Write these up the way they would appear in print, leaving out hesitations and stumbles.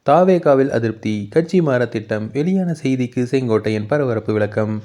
தாவேகாவில் அதிருப்தி, கட்சி மாற திட்டம், வெளியான செய்திக்கு செங்கோட்டையன் பரபரப்பு விளக்கம்.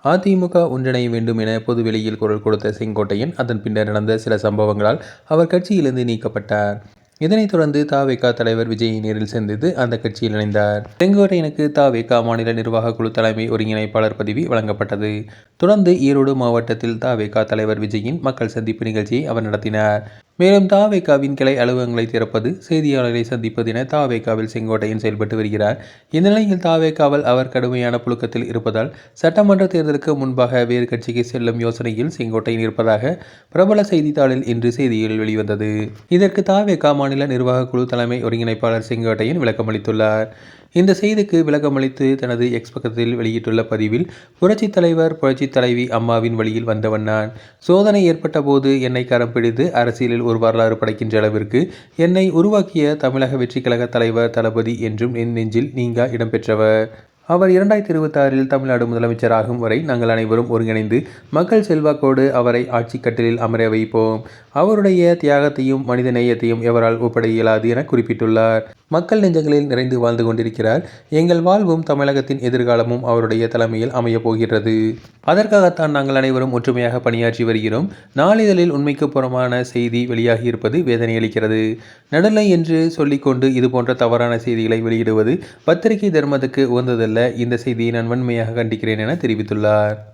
அதிமுக ஒன்றிணைய வேண்டும் என பொதுவெளியில் குரல் கொடுத்த செங்கோட்டையன் அதன் பின்னர் நடந்த சில சம்பவங்களால் அவர் கட்சியிலிருந்து நீக்கப்பட்டார். இதனைத் தொடர்ந்து தவேகா தலைவர் விஜயை நேரில் சந்தித்து அந்த கட்சியில் இணைந்தார். செங்கோட்டையனுக்கு தவேகா மாநில நிர்வாக குழு தலைமை ஒருங்கிணைப்பாளர் பதவி வழங்கப்பட்டது. தொடர்ந்து ஈரோடு மாவட்டத்தில் தவேகா தலைவர் விஜயின் மக்கள் சந்திப்பு நிகழ்ச்சியை அவர் நடத்தினார். மேலும் தவேகாவின் கிளை அலுவலகங்களை திறப்பது, செய்தியாளர்களை சந்திப்பது என தவேகாவில் செங்கோட்டையன் செயல்பட்டு வருகிறார். இந்நிலையில் தவேகாவில் அவர் கடுமையான புழுக்கத்தில் இருப்பதால் சட்டமன்ற தேர்தலுக்கு முன்பாக வேறு கட்சிக்கு செல்லும் யோசனையில் செங்கோட்டையன் இருப்பதாக பிரபல செய்தித்தாளில் இன்று செய்திகள் வெளிவந்தது. இதற்கு தவேகா மாநில நிர்வாக குழு தலைமை ஒருங்கிணைப்பாளர் செங்கோட்டையன் விளக்கமளித்துள்ளார். இந்த செய்திக்கு விளக்கமளித்து தனது எக்ஸ் பக்கத்தில் வெளியிட்டுள்ள பதிவில், புரட்சித் தலைவர் புரட்சித் தலைவி அம்மாவின் வழியில் வந்தவன் நான். சோதனை ஏற்பட்ட போது என்னை கரம் பிடித்து அரசியலில் ஒரு வரலாறு படைக்கின்ற அளவிற்கு என்னை உருவாக்கிய தமிழக வெற்றி கழக தலைவர் தளபதி என்றும் என் நெஞ்சில் நீங்கா இடம்பெற்றவர். அவர் 2026 தமிழ்நாடு முதலமைச்சராகும் வரை நாங்கள் அனைவரும் ஒருங்கிணைந்து மக்கள் செல்வாக்கோடு அவரை ஆட்சி கட்டிலில் அமர வைப்போம். அவருடைய தியாகத்தையும் மனித நேயத்தையும் எவரால் ஒப்பட இயலாது என குறிப்பிட்டுள்ளார். மக்கள் நெஞ்சங்களில் நிறைந்து வாழ்ந்து கொண்டிருக்கிறார். எங்கள் வாழ்வும் தமிழகத்தின் எதிர்காலமும் அவருடைய தலைமையில் அமையப் போகிறது. அதற்காகத்தான் நாங்கள் அனைவரும் ஒற்றுமையாக பணியாற்றி வருகிறோம். நாளிதழில் உண்மைக்கு புறமான செய்தி வெளியாகி இருப்பது வேதனை அளிக்கிறது. நடுநிலை என்று சொல்லிக்கொண்டு இதுபோன்ற தவறான செய்திகளை வெளியிடுவது பத்திரிகை தர்மத்துக்கு உகந்ததல்ல. இந்த செய்தியை நான் வன்மையாக கண்டிக்கிறேன் என தெரிவித்துள்ளார்.